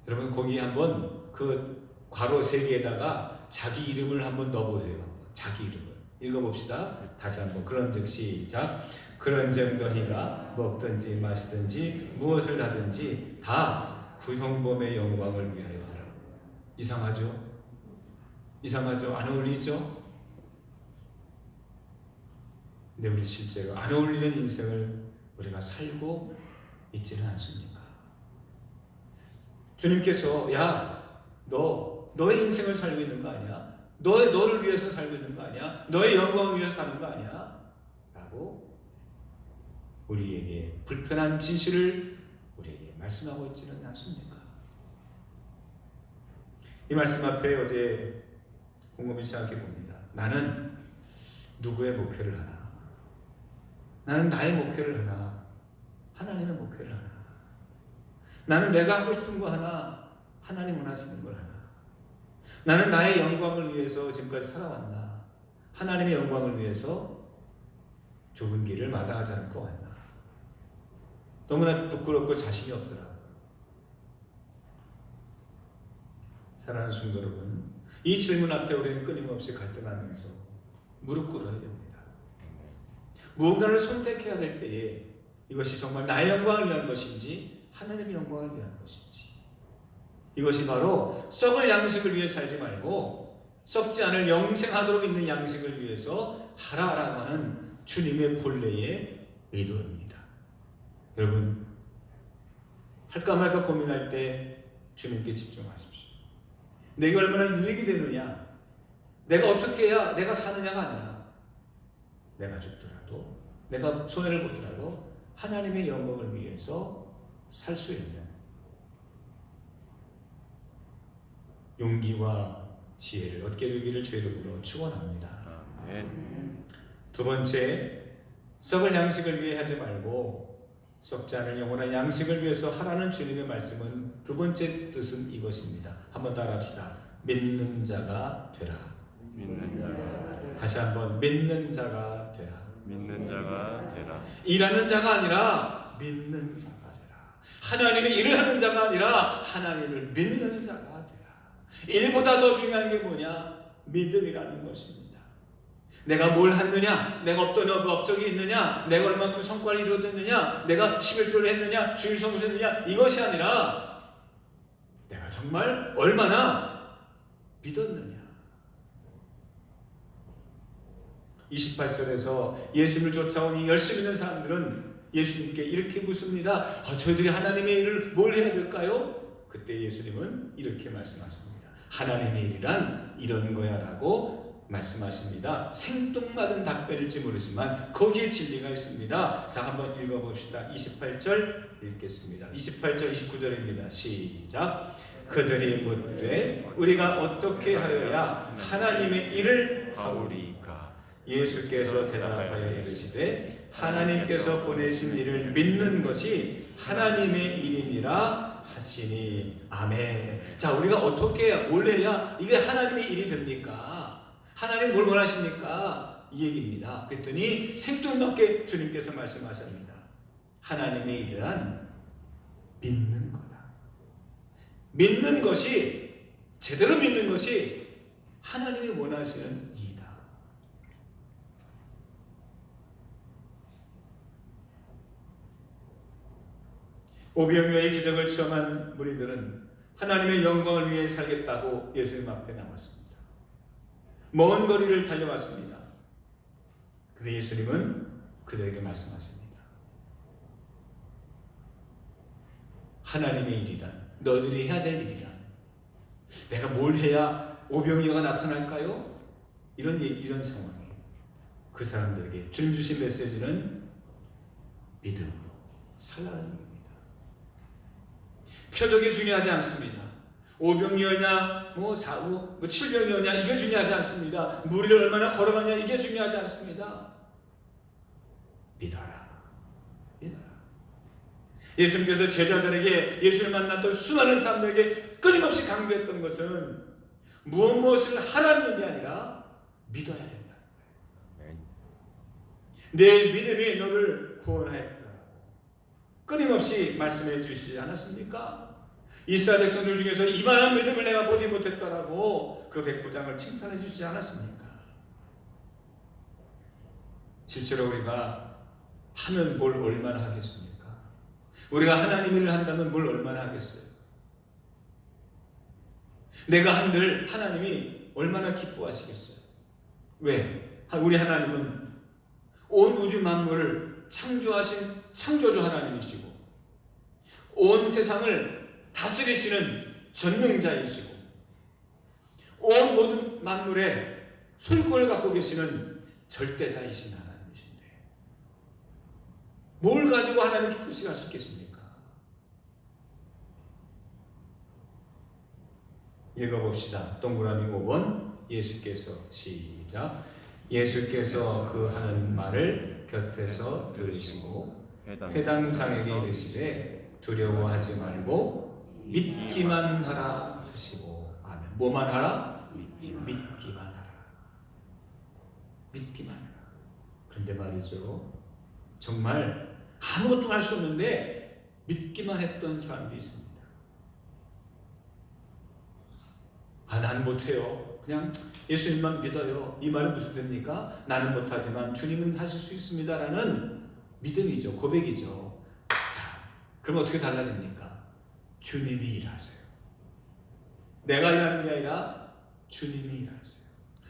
여러분 거기 한번 그 괄호 3개에다가 자기 이름을 한번 넣어보세요. 자기 이름을 읽어봅시다. 다시 한번. 그런즉 시작. 그런즉 너희가 먹든지 마시든지 무엇을 하든지 다 구형범의 영광을 위하여 하라. 이상하죠? 이상하죠? 안 어울리죠? 근데 우리 실제로 안 어울리는 인생을 우리가 살고 있지는 않습니까? 주님께서 야, 너의 인생을 살고 있는 거 아니야? 너를 위해서 살고 있는 거 아니야? 너의 영광을 위해서 사는 거 아니야? 라고 우리에게 불편한 진실을 우리에게 말씀하고 있지는 않습니까? 이 말씀 앞에 어제 곰곰이 생각해 봅니다. 나는 누구의 목회를 하나? 나는 나의 목회를 하나? 하나님의 목회를 하나? 나는 내가 하고 싶은 거 하나? 하나님 원하시는 걸 하나? 나는 나의 영광을 위해서 지금까지 살아왔나? 하나님의 영광을 위해서 좁은 길을 마다하지 않고 왔나? 너무나 부끄럽고 자신이 없더라고요. 사랑하는 성도 여러분, 이 질문 앞에 우리는 끊임없이 갈등하면서 무릎 꿇어야 됩니다. 무언가를 선택해야 될 때에 이것이 정말 나의 영광을 위한 것인지 하나님의 영광을 위한 것인지, 이것이 바로 썩을 양식을 위해 살지 말고 썩지 않을 영생하도록 있는 양식을 위해서 하라라고 하는 주님의 본래의 의도입니다. 여러분, 할까 말까 고민할 때 주님께 집중하십시오. 내게 얼마나 유익이 되느냐, 내가 어떻게 해야 내가 사느냐가 아니라 내가 죽더라도 내가 손해를 보더라도 하나님의 영광을 위해서 살 수 있는 용기와 지혜를 얻게 되기를 주의 이름으로 축원합니다. 두 번째, 썩을 양식을 위해 하지 말고 썩지 않을 영원한 양식을 위해서 하라는 주님의 말씀은 두 번째 뜻은 이것입니다. 한번 따라합시다. 믿는 자가 되라. 믿는 자가 다시 한번. 믿는 자가 되라. 믿는 자가 되라. 일하는 자가 아니라 믿는 자가 되라. 하나님의 일을 하는 자가 아니라 하나님을 믿는 자가 되라. 일보다 더 중요한 게 뭐냐? 믿음이라는 것입니다. 내가 뭘 했느냐, 내가 어떤 업적이 있느냐, 내가 얼마큼 성과를 이루었느냐, 내가 11조를 했느냐, 주일 성수를 했느냐, 이것이 아니라 내가 정말 얼마나 믿었느냐. 28절에서 예수님을 쫓아온 이 열심히 있는 사람들은 예수님께 이렇게 묻습니다. 저희들이 하나님의 일을 뭘 해야 될까요? 그때 예수님은 이렇게 말씀하십니다. 하나님의 일이란 이런 거야 라고 말씀하십니다. 생뚱맞은 답변일지 모르지만 거기에 진리가 있습니다. 자, 한번 읽어봅시다. 28절 읽겠습니다. 28절 29절입니다. 시작. 그들이 묻되 우리가 어떻게 하여야 하나님의 일을 하오리까? 예수께서 대답하여 이르시되 하나님께서 보내신 일을 믿는 것이 하나님의 일이니라 하시니. 아멘. 자, 우리가 어떻게 해야, 뭘 해야 이게 하나님의 일이 됩니까? 하나님 뭘 원하십니까? 이 얘기입니다. 그랬더니 생뚱맞게 주님께서 말씀하십니다. 하나님의 일이란 믿는 거다. 믿는 것이, 제대로 믿는 것이 하나님이 원하시는 일이다. 오병이어의 기적을 체험한 무리들은 하나님의 영광을 위해 살겠다고 예수님 앞에 나왔습니다. 먼 거리를 달려왔습니다. 그런데 예수님은 그들에게 말씀하십니다. 하나님의 일이란, 너희들이 해야 될 일이란, 내가 뭘 해야 오병이어가 나타날까요? 이런 상황에 그 사람들에게 주님 주신 메시지는 믿음으로 살라는 겁니다. 표적이 중요하지 않습니다. 오병이어냐, 사후, 7병이어냐, 이게 중요하지 않습니다. 무리를 얼마나 걸어가냐, 이게 중요하지 않습니다. 믿어라. 믿어라. 예수님께서 제자들에게, 예수를 만났던 수많은 사람들에게 끊임없이 강조했던 것은 무엇을 하라는 일이 아니라 믿어야 된다는 거예요. 내 믿음이 너를 구원하였다. 끊임없이 말씀해 주시지 않았습니까? 이스라엘 백성들 중에서 이만한 믿음을 내가 보지 못했다라고 그 백부장을 칭찬해 주지 않았습니까? 실제로 우리가 하면 뭘 얼마나 하겠습니까? 우리가 하나님 일을 한다면 뭘 얼마나 하겠어요? 내가 한들 하나님이 얼마나 기뻐하시겠어요? 왜? 우리 하나님은 온 우주 만물을 창조하신 창조주 하나님이시고 온 세상을 다스리시는 전능자이시고 온 모든 만물의 소유권을 갖고 계시는 절대자이신 하나님이신데 뭘 가지고 하나님 기쁘시게 할 수 있겠습니까? 읽어봅시다. 동그라미 5번 예수께서 시작. 예수께서 그 하는 말을 곁에서 들으시고 회당장에게 이르시되 두려워하지 말고 믿기만 하라 하시고. 아멘. 뭐만 하라? 믿기만 하라. 믿기만 하라. 그런데 말이죠, 정말 아무것도 할 수 없는데 믿기만 했던 사람도 있습니다. 나는 못해요. 그냥 예수님만 믿어요. 이 말은 무슨 뜻입니까? 나는 못하지만 주님은 하실 수 있습니다 라는 믿음이죠. 고백이죠. 자, 그럼 어떻게 달라집니까? 주님이 일하세요. 내가 일하는 게 아니라 주님이 일하세요.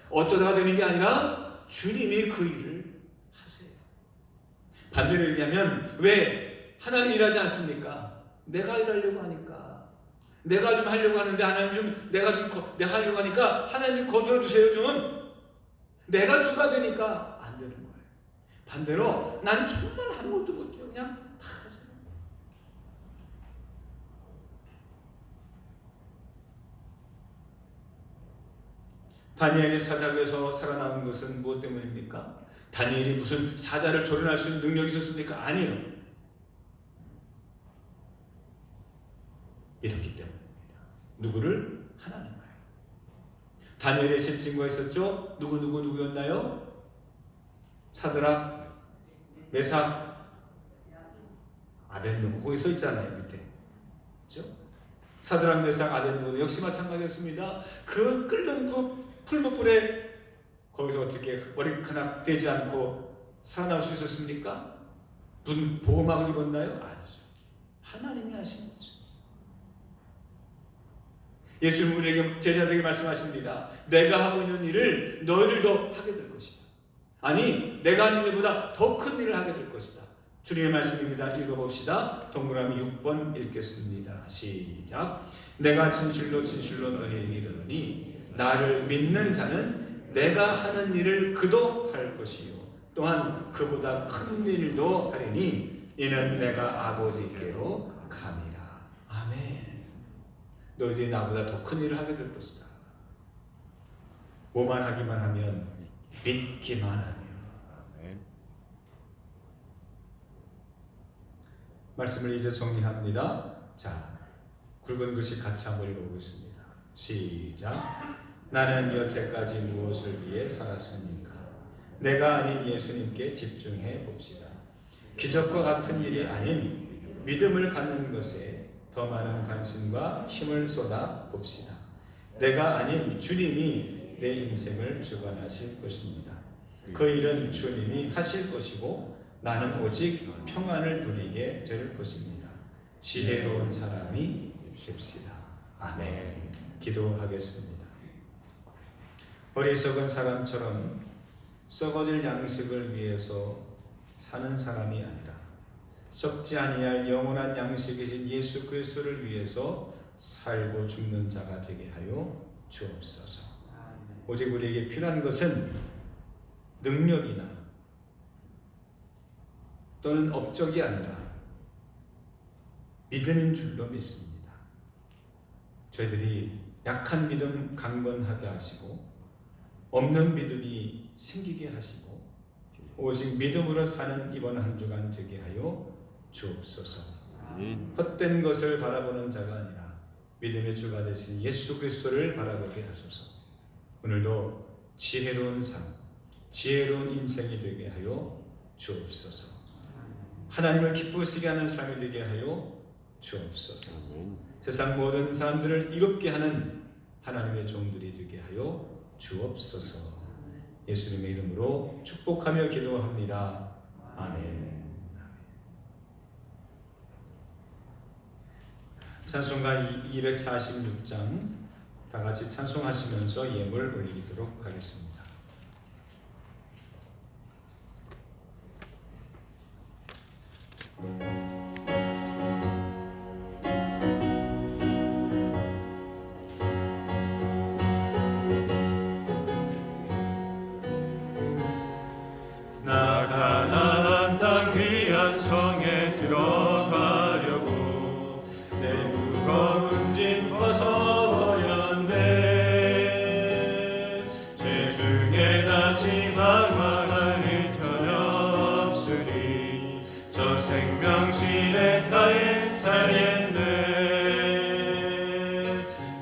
어쩌다가 되는 게 아니라 주님이 그 일을 하세요. 반대로 얘기하면 왜 하나님 일하지 않습니까? 내가 일하려고 하니까. 내가 좀 하려고 하는데 하나님 내가 하려고 하니까 하나님 거들어 주세요 좀. 내가 주가 되니까 안 되는 거예요. 반대로 난 정말 아무것도 못해요. 그냥 다 하세요. 다니엘이 사자굴에서 살아남은 것은 무엇 때문입니까? 다니엘이 무슨 사자를 조련할 수 있는 능력이 있었습니까? 아니에요. 이렇기 때문입니다. 누구를? 하나님을. 다니엘의 세 친구가 있었죠? 누구였나요? 사드락, 메삭, 아벤누고. 거기 써 있잖아요, 밑에. 그렇죠? 사드락, 메삭, 아벤누고 역시 마찬가지였습니다. 그 끓는 풀무불에 거기서 어떻게 머리카락 되지 않고 살아날 수 있었습니까? 무슨 보호막을 입었나요? 아니죠. 하나님이 하신 거죠. 예수님 우리에게 제자들에게 말씀하십니다. 내가 하고 있는 일을 너희들도 하게 될 것이다. 아니, 내가 하는 일보다 더 큰 일을 하게 될 것이다. 주님의 말씀입니다. 읽어봅시다. 동그라미 6번 읽겠습니다. 시작. 내가 진실로 진실로 너희에게 이르노니 나를 믿는 자는 내가 하는 일을 그도 할 것이요 또한 그보다 큰 일도 하리니 이는 내가 아버지께로 감이라. 아멘. 너희들이 나보다 더 큰 일을 하게 될 것이다. 뭐만 하기만 하면, 믿기만 하면. 아멘. 말씀을 이제 정리합니다. 자, 굵은 글씨 같이 한번 읽어보겠습니다. 시작. 나는 여태까지 무엇을 위해 살았습니까? 내가 아닌 예수님께 집중해 봅시다. 기적과 같은 일이 아닌 믿음을 갖는 것에 더 많은 관심과 힘을 쏟아 봅시다. 내가 아닌 주님이 내 인생을 주관하실 것입니다. 그 일은 주님이 하실 것이고 나는 오직 평안을 누리게 될 것입니다. 지혜로운 사람이 됩시다. 아멘. 기도하겠습니다. 어리석은 사람처럼 썩어질 양식을 위해서 사는 사람이 아니라 썩지 아니할 영원한 양식이신 예수 그리스도를 위해서 살고 죽는 자가 되게 하여 주옵소서. 오직 우리에게 필요한 것은 능력이나 또는 업적이 아니라 믿음인 줄로 믿습니다. 저희들이 약한 믿음 강건하게 하시고 없는 믿음이 생기게 하시고 오직 믿음으로 사는 이번 한 주간 되게 하여 주옵소서. 헛된 것을 바라보는 자가 아니라 믿음의 주가 되신 예수 그리스도를 바라보게 하소서. 오늘도 지혜로운 삶, 지혜로운 인생이 되게 하여 주옵소서. 하나님을 기쁘시게 하는 삶이 되게 하여 주옵소서. 세상 모든 사람들을 이롭게 하는 하나님의 종들이 되게 하여 주옵소서. 예수님의 이름으로 축복하며 기도합니다. 아멘. 찬송가 246장 다 같이 찬송하시면서 예물 올리도록 하겠습니다. 나 가나안 땅 귀한 성에 들어가려고 내 무거운 짐 벗어버렸네. 죄 중에 다시 방황할 일 전혀 없으니 저 생명실에 가에 살겠네.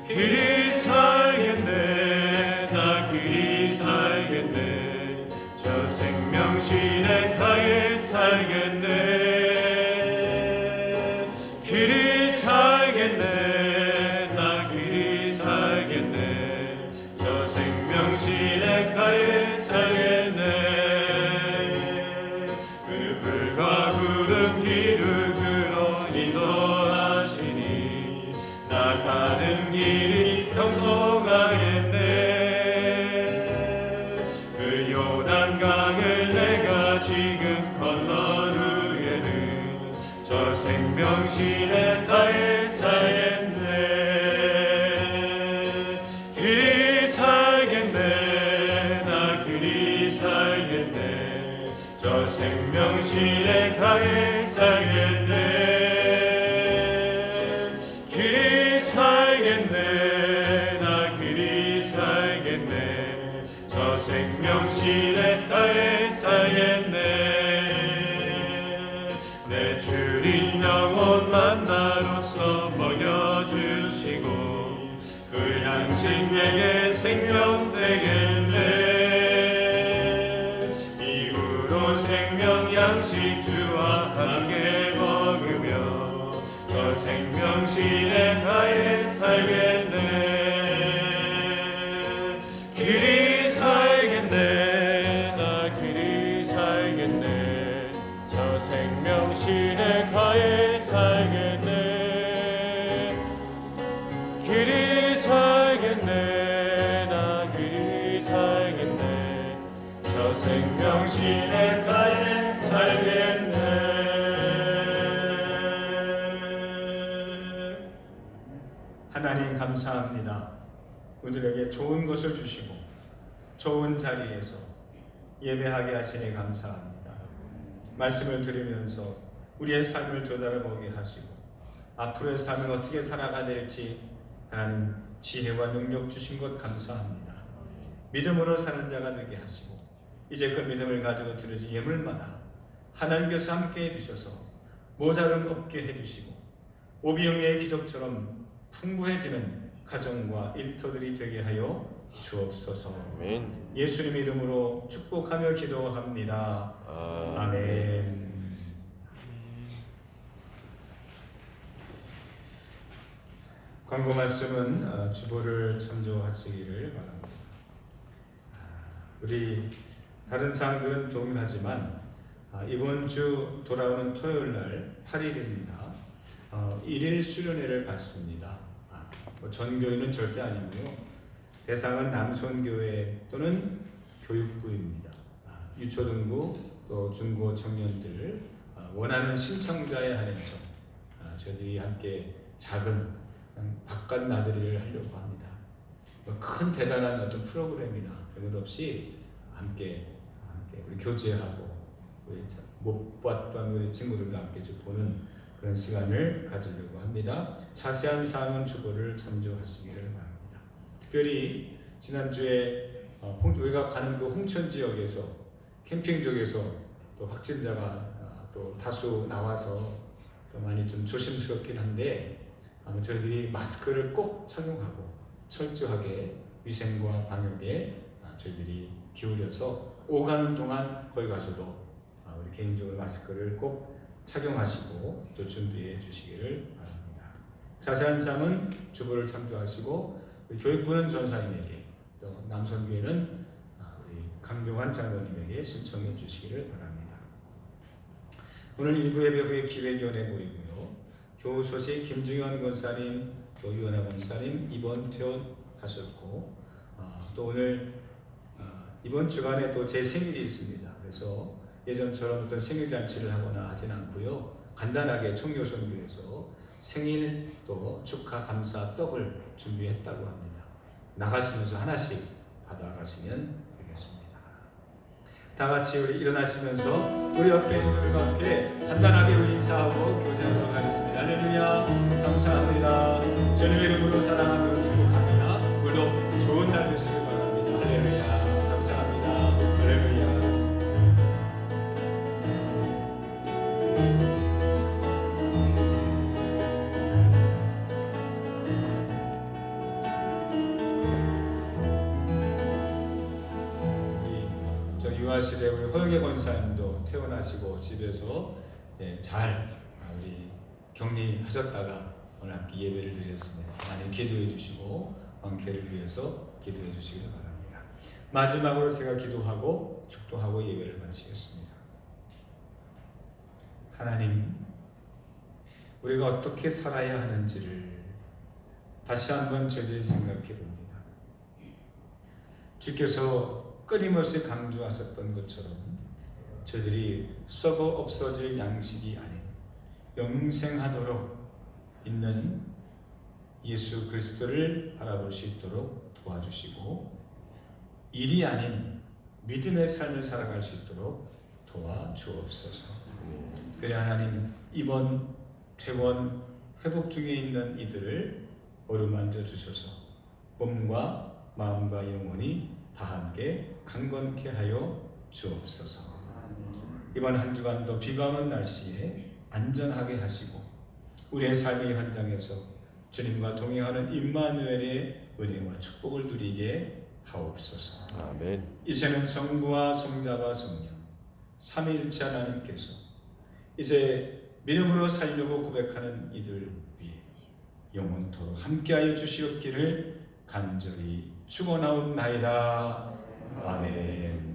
그리 살겠네. 나 그리 살겠네. 저 생명실에 가에 살겠네. 그리 살겠네. 나 그리 살겠네. 저 생명실에 가에 살겠네. 그 불과 구름 기둥으로 인도하시니 나 가는 길이 형통하겠네. 그 요단강을 내가 지금 건넌 후에는 저 생명실에 가에 살겠네. 그리 살겠네. 나 그리 살겠네. 저 생명실에 가에 살겠네. 그리 살겠네. 나 그리 살겠네. 저 생명실에 가에 살겠네. 내 주린 영혼 만나로서 먹여주시고 그 양식 내게 생명 되겠네. 이후로 생명 양식 주와 함께 먹으며 저 생명실에 가에 살겠네. 그리 살겠네. 살겠네. 나 그리 살겠네. 저 생명신의 가에 살겠네. 하나님 감사합니다. 우리에게 좋은 것을 주시고 좋은 자리에서 예배하게 하시니 감사합니다. 말씀을 들으면서 우리의 삶을 되돌아보게 하시고 앞으로의 삶을 어떻게 살아가야 될지 하나님 지혜와 능력 주신 것 감사합니다. 믿음으로 사는 자가 되게 하시고 이제 그 믿음을 가지고 드려진 예물마다 하나님께서 함께 해주셔서 모자름 없게 해주시고 오비영의 기적처럼 풍부해지는 가정과 일터들이 되게 하여 주옵소서. 아멘. 예수님 이름으로 축복하며 기도합니다. 아멘. 광고 말씀은 주보를 참조하시기를 바랍니다. 우리 다른 사항들은 동일하지만 이번 주 돌아오는 토요일 날 8일입니다. 1일 수련회를 갖습니다. 전교회는 절대 아니고요. 대상은 남손교회 또는 교육부입니다. 유초등부 또 중고 청년들 원하는 신청자에 한해서 저희들이 함께 작은 바깥 나들이를 하려고 합니다. 큰 대단한 어떤 프로그램이나 그런 것 없이 함께 우리 교제하고 우리 못 봤던 우리 친구들도 함께 좀 보는 그런 시간을 가지려고 합니다. 자세한 사항은 주보를 참조하시기를 바랍니다. 특별히 지난주에 우리가 가는 그 홍천 지역에서 캠핑 쪽에서 또 확진자가 또 다수 나와서 또 많이 좀 조심스럽긴 한데 저희들이 마스크를 꼭 착용하고 철저하게 위생과 방역에 저희들이 기울여서 오가는 동안 거기 가서도 우리 개인적으로 마스크를 꼭 착용하시고 또 준비해 주시기를 바랍니다. 자세한 사항은 주보를 참조하시고 교육부는 전사님에게 또 남선교회는 우리 강병환 장로님에게 신청해 주시기를 바랍니다. 오늘 일부 예배 후에 기획위원회 모이고요. 교우 소식 김중현 권사님, 또 유은아 권사님 이번 퇴원하셨고 또 오늘 이번 주간에 또 제 생일이 있습니다. 그래서 예전처럼 어떤 생일 잔치를 하거나 하진 않고요. 간단하게 청교선교에서 생일 또 축하 감사 떡을 준비했다고 합니다. 나가시면서 하나씩 받아가시면 되겠습니다. 다 같이 우리 일어나시면서 우리 옆에 있는 분들과 함께 간단하게 우리 인사하고 교제하도록 하겠습니다. 할렐루야, 감사합니다. 주님의 이름으로 사랑하며 축복합니다. 오늘도 좋은 날 되시길 바랍니다. 할렐루야, 감사합니다. 할렐루야. 유아실에 우리 허영애 권사님도 퇴원하시고 집에서 잘 우리 격리하셨다가 오늘 함께 예배를 드렸습니다. 많이 기도해 주시고 왕쾌를 위해서 기도해 주시길 바랍니다. 마지막으로 제가 기도하고 축도하고 예배를 마치겠습니다. 하나님, 우리가 어떻게 살아야 하는지를 다시 한번 저희들이 생각해 봅니다. 주께서 끊임없이 강조하셨던 것처럼 저희들이 썩어 없어질 양식이 아닌 영생하도록 있는 예수 그리스도를 바라볼 수 있도록 도와주시고 일이 아닌 믿음의 삶을 살아갈 수 있도록 도와주옵소서. 그래 하나님, 이번 퇴원 회복 중에 있는 이들을 어루만져 주셔서 몸과 마음과 영혼이 다 함께 강건케 하여 주옵소서. 이번 한 주간도 비가 오는 날씨에 안전하게 하시고 우리의 삶의 현장에서 주님과 동행하는 임마누엘의 은혜와 축복을 누리게 하옵소서. 아멘. 이제는 성부와 성자와 성령 삼위일체 하나님께서 이제 믿음으로 살려고 고백하는 이들 위해 영원토록 함께하여 주시옵기를 간절히 축원하옵나이다. 아멘.